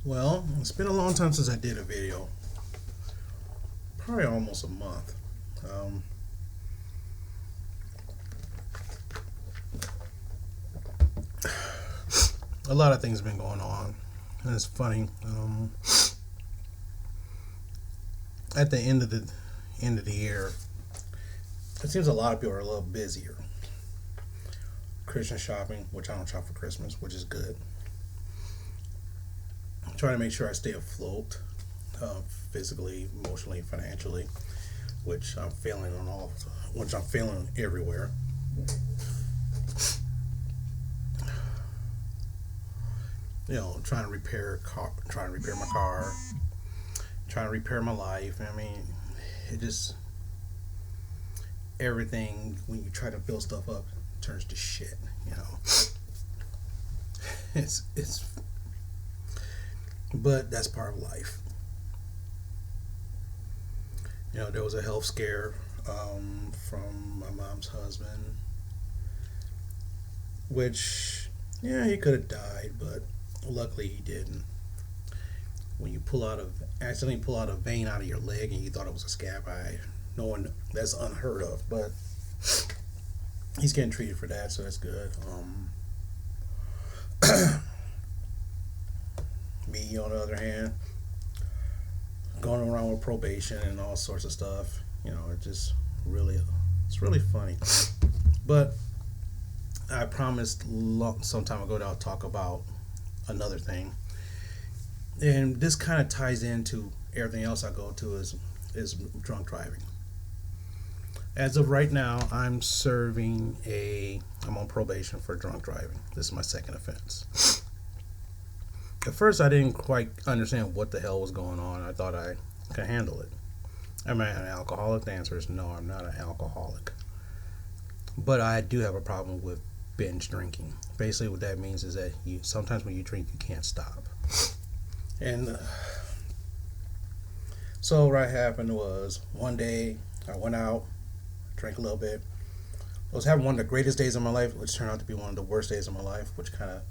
Well, it's been a long time since I did a video. Probably almost a month. Um, a lot of things have been going on, and it's funny. At the end of the year, it seems a lot of people are a little busier. Christmas shopping, which I don't shop for Christmas, which is good. I'm trying to make sure I stay afloat, uh, physically, emotionally, financially, which I'm failing on all, which I'm failing everywhere. Trying to repair my car, trying to repair my life. I mean, it just everything when you try to build stuff up turns to shit. You know, it's but that's part of life. There was a health scare from my mom's husband, which yeah, he could have died, but luckily he didn't. When you accidentally pull out a vein out of your leg and you thought it was a scab eye, no one that's unheard of, but he's getting treated for that, so that's good. Me on the other hand, going around with probation and all sorts of stuff. It just really, it's really funny. But I promised some time ago that I'll talk about another thing, and this kind of ties into everything else I go to is drunk driving. As of right now, I'm on probation for drunk driving. This is my second offense. At first, I didn't quite understand what the hell was going on. I thought I could handle it. Am I an alcoholic? The answer is no, I'm not an alcoholic. But I do have a problem with binge drinking. Basically, what that means is that sometimes when you drink, you can't stop. And so what happened was one day I went out, drank a little bit. I was having one of the greatest days of my life, which turned out to be one of the worst days of my life, which kind of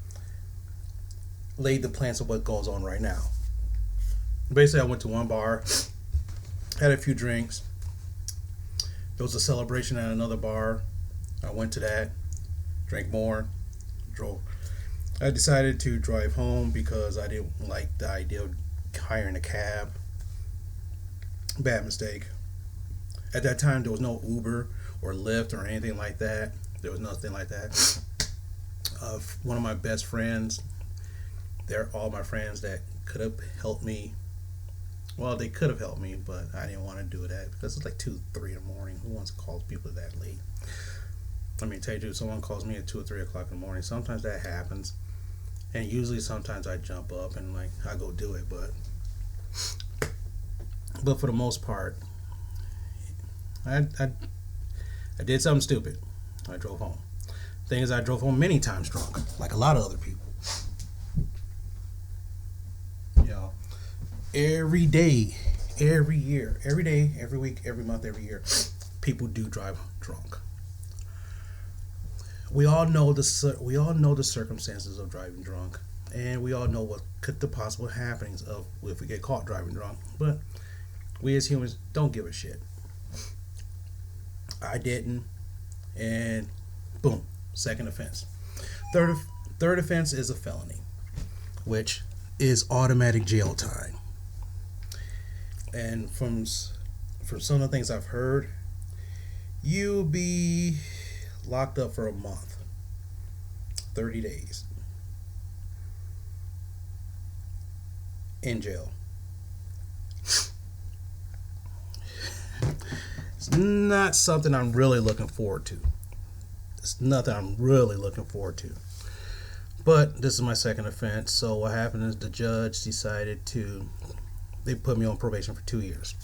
laid the plans of what goes on right now. Basically, I went to one bar, had a few drinks. There was a celebration at another bar. I went to that, drank more, drove. I decided to drive home because I didn't like the idea of hiring a cab. Bad mistake. At that time, there was no Uber or Lyft or anything like that. There was nothing like that. One of my best friends, they're all my friends that could have helped me. Well, they could have helped me, but I didn't want to do that because it's like 2, 3 in the morning. Who wants to call people that late? I mean, tell you the truth, someone calls me at 2 or 3 o'clock in the morning. Sometimes that happens, and usually sometimes I jump up and like I go do it, but for the most part, I did something stupid. I drove home. Thing is, I drove home many times drunk, like a lot of other people. You know, every day, every year, every day, every week, every month, every year, people do drive drunk. We all know the circumstances of driving drunk, and we all know what could the possible happenings of if we get caught driving drunk. But we as humans don't give a shit. I didn't, and boom, second offense. Third third offense is a felony, which is automatic jail time. And from some of the things I've heard, you'll be locked up for a month, 30 days in jail. It's not something I'm really looking forward to. It's nothing I'm really looking forward to. But this is my second offense. So what happened is the judge decided to they put me on probation for 2 years.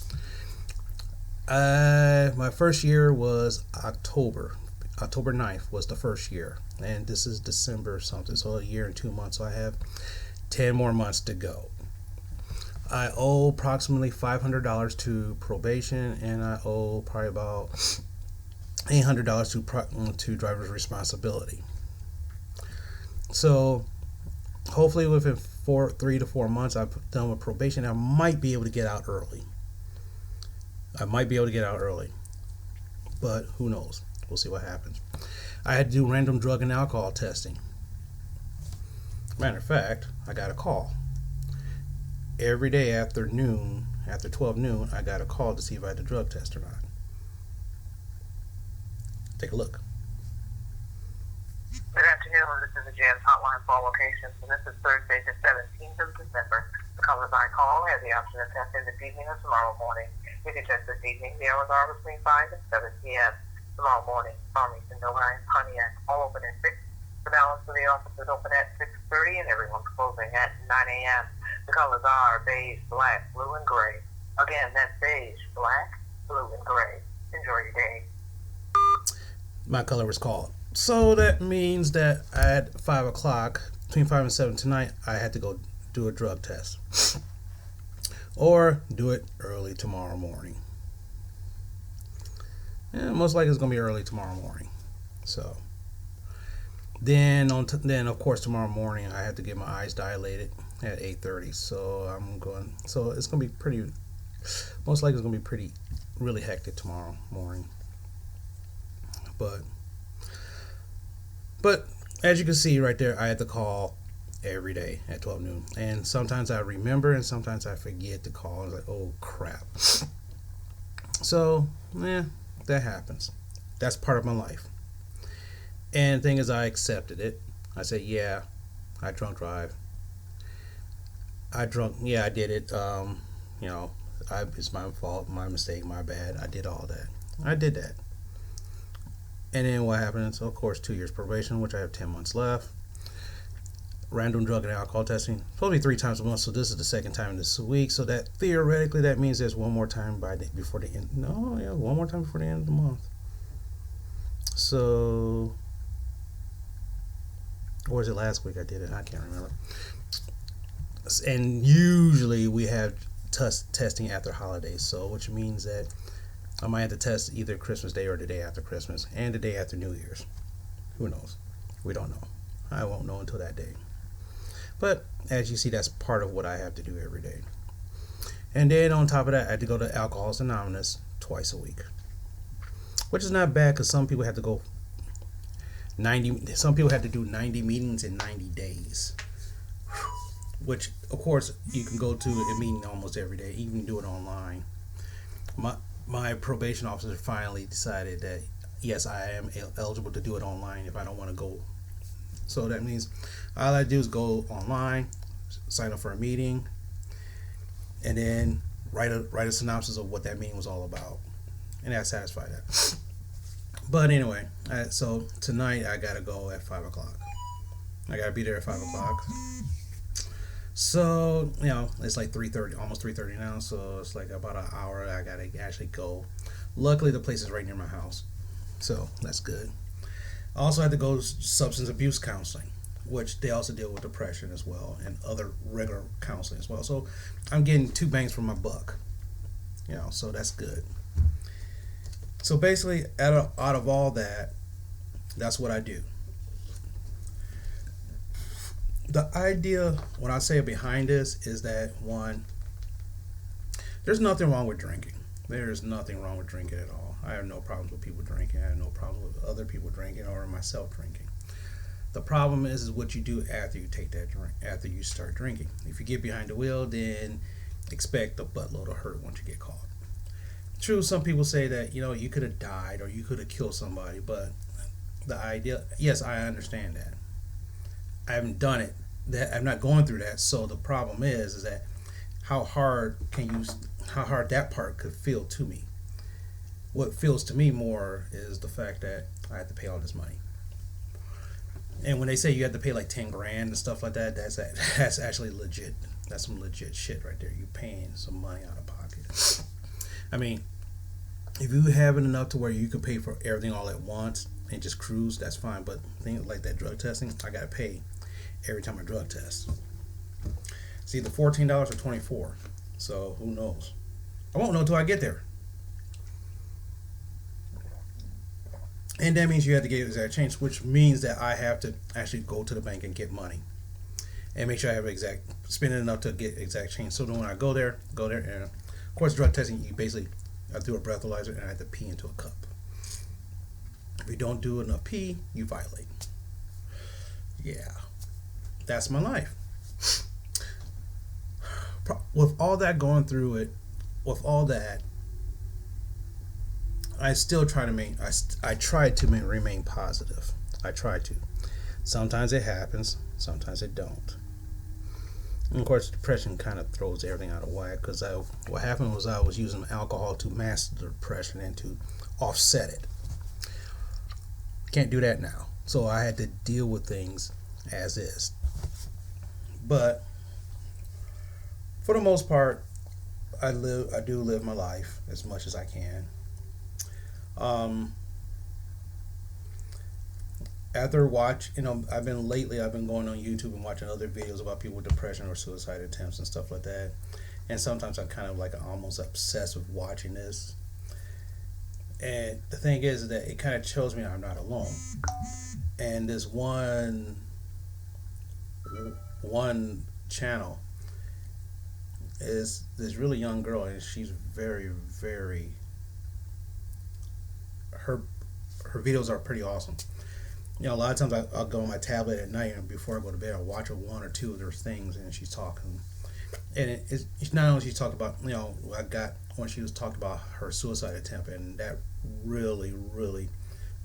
My first year was October. October 9th was the first year. And this is December something. So a year and 2 months. So I have 10 more months to go. I owe approximately $500 to probation, and I owe probably about $800 to driver's responsibility. So Hopefully, within 3 to 4 months, I've done with probation. I might be able to get out early. But who knows? We'll see what happens. I had to do random drug and alcohol testing. Matter of fact, I got a call every day after 12 noon. I got a call to see if I had a drug test or not. Take a look. Good afternoon. This is the Jams Hotline for all locations, and this is Thursday, the 17th of December. The callers I call have the option of testing this evening or tomorrow morning. You can test this evening. The hours are between 5 and 7 p.m. Tomorrow morning, Farmington, Novi, Pontiac, all open at 6. The balance of the office is open at 6:30, and everyone's closing at 9 a.m. The colors are beige, black, blue, and gray. Again, that's beige, black, blue, and gray. Enjoy your day. My color was called. So that means that at 5 o'clock, between 5 and 7 tonight, I had to go do a drug test. Or do it early tomorrow morning. Yeah, most likely it's going to be early tomorrow morning. So, then of course tomorrow morning I have to get my eyes dilated at 8:30. So it's going to be most likely it's going to be really hectic tomorrow morning. But as you can see right there, I had to call every day at 12 noon. And sometimes I remember and sometimes I forget to call. I was like, oh crap. So, that happens. That's part of my life. And the thing is, I accepted it. I said, yeah, I drunk drive. I did it. It's my fault, my mistake, my bad. I did all that. I did that. And then what happens? Of course, 2 years probation, which I have 10 months left. Random drug and alcohol testing, probably 3 times a month. So this is the second time this week. So that theoretically, that means there's one more time before the end. One more time before the end of the month. So, or was it last week I did it? I can't remember. And usually we have testing after holidays, so which means that I might have to test either Christmas Day or the day after Christmas and the day after New Year's. Who knows? We don't know. I won't know until that day. But as you see, that's part of what I have to do every day. And then on top of that, I had to go to Alcoholics Anonymous twice a week, which is not bad because some people have to go 90. Some people have to do 90 meetings in 90 days. Which, of course, you can go to a meeting almost every day. You can do it online. My probation officer finally decided that yes, I am eligible to do it online if I don't want to go. So that means all I do is go online, sign up for a meeting, and then write a synopsis of what that meeting was all about, and that satisfied that. But anyway, so tonight I gotta go at 5 o'clock. I gotta be there at 5 o'clock. So it's like 3:30, almost 3:30 now. So it's like about an hour. I gotta actually go. Luckily, the place is right near my house, so that's good. I also had to go to substance abuse counseling, which they also deal with depression as well and other regular counseling as well. So I'm getting 2 bangs for my buck. So that's good. So basically, out of all that, that's what I do. The idea, when I say behind this, is that one, there's nothing wrong with drinking. There is nothing wrong with drinking at all. I have no problems with people drinking. I have no problems with other people drinking or myself drinking. The problem is what you do after you take that drink, after you start drinking. If you get behind the wheel, then expect a buttload of hurt once you get caught. True, some people say that, you could have died or you could have killed somebody, but the idea, yes, I understand that. I haven't done it. I'm not going through that. So the problem is that how hard that part could feel to me. What feels to me more is the fact that I have to pay all this money. And when they say you have to pay like 10 grand and stuff like that, that's actually legit. That's some legit shit right there. You're paying some money out of pocket. I mean, if you have it enough to where you can pay for everything all at once and just cruise, that's fine. But things like that drug testing, I gotta pay every time I drug test. It's either $14 or $24. So who knows? I won't know until I get there. And that means you have to get exact change, which means that I have to actually go to the bank and get money. and make sure I have spending enough to get exact change. So then when I go there, and of course drug testing, you basically I do a breathalyzer and I have to pee into a cup. If you don't do enough pee, you violate. Yeah, that's my life. With all that going through it, with all that, I still try to I try to remain positive. I try to. Sometimes it happens, sometimes it don't. And of course, depression kind of throws everything out of whack because what happened was I was using alcohol to mask the depression and to offset it. Can't do that now. So I had to deal with things as is. But for the most part, I do live my life as much as I can. After I've been going on YouTube and watching other videos about people with depression or suicide attempts and stuff like that. And sometimes I'm kind of like almost obsessed with watching this. And the thing is that it kind of shows me I'm not alone. And this one channel is this really young girl, and she's very, very. Her videos are pretty awesome. A lot of times I'll go on my tablet at night, and before I go to bed, I'll watch one or two of their things, and she's talking. And it's not only she's talking about, I got when she was talking about her suicide attempt, and that really, really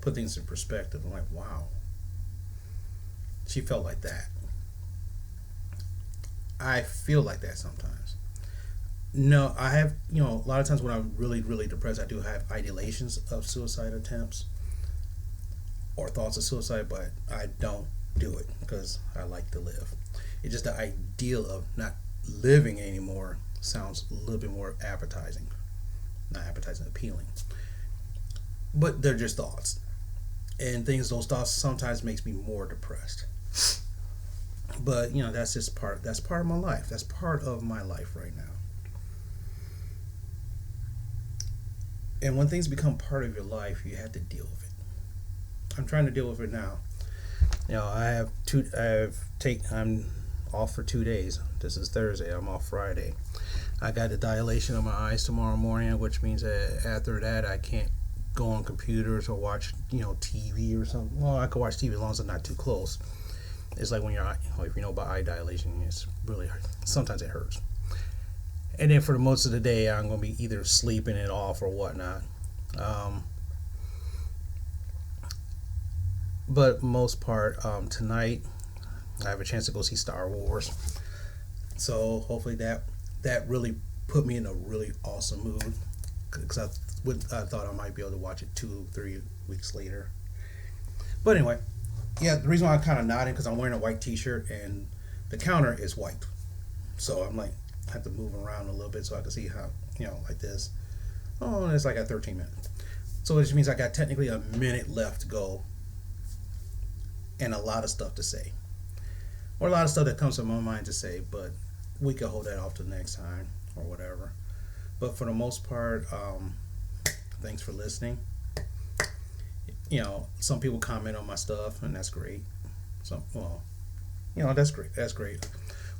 put things in perspective. I'm like, wow, she felt like that. I feel like that sometimes. No, I have, a lot of times when I'm really, really depressed, I do have ideations of suicide attempts or thoughts of suicide, but I don't do it because I like to live. It's just the ideal of not living anymore sounds a little bit more appetizing. Not appetizing, appealing. But they're just thoughts. And those thoughts sometimes makes me more depressed. But, that's part of my life. That's part of my life right now. And when things become part of your life, you have to deal with it. I'm trying to deal with it now. I'm off for 2 days. This is Thursday. I'm off Friday. I got a dilation of my eyes tomorrow morning, which means that after that I can't go on computers or watch, TV or something. Well, I can watch TV as long as it's not too close. It's like if you know about eye dilation, it's really hard. Sometimes it hurts. And then for the most of the day, I'm going to be either sleeping it off or whatnot. But most part, tonight, I have a chance to go see Star Wars. So hopefully that really put me in a really awesome mood. Because I thought I might be able to watch it 2-3 weeks later. But anyway, yeah, the reason why I'm kind of nodding because I'm wearing a white t-shirt and the counter is white. So I'm like, I have to move around a little bit so I can see how, like this. Oh, it's like at 13 minutes. So which means I got technically a minute left to go and a lot of stuff to say. Or a lot of stuff that comes to my mind to say, but we could hold that off to next time or whatever. But for the most part, thanks for listening. Some people comment on my stuff, and that's great. That's great. That's great.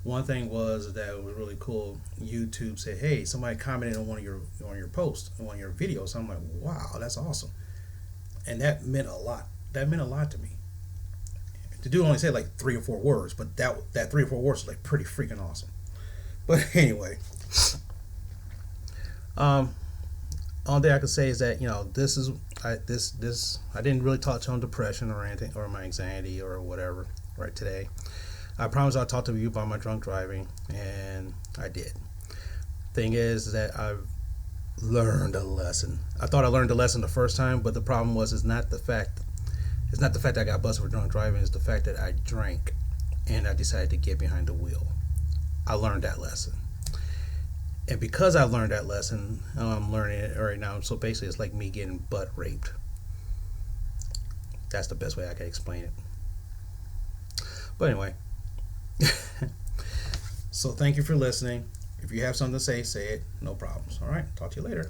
One thing was that was really cool. YouTube said, "Hey, somebody commented on one of your posts, on one of your videos." I'm like, "Wow, that's awesome," and that meant a lot. That meant a lot to me. The dude only said like 3 or 4 words, but that 3 or 4 words was like pretty freaking awesome. But anyway, all that I could say is that I didn't really touch on depression or anything or my anxiety or whatever right today. I promised I'll talk to you about my drunk driving, and I did. Thing is that I've learned a lesson. I thought I learned a lesson the first time, but the problem was it's not the fact that I got busted for drunk driving. It's the fact that I drank and I decided to get behind the wheel. I learned that lesson. And because I learned that lesson, I'm learning it right now. So basically, it's like me getting butt raped. That's the best way I can explain it. But anyway. So thank you for listening. If you have something to say, say it. No problems. All right. Talk to you later.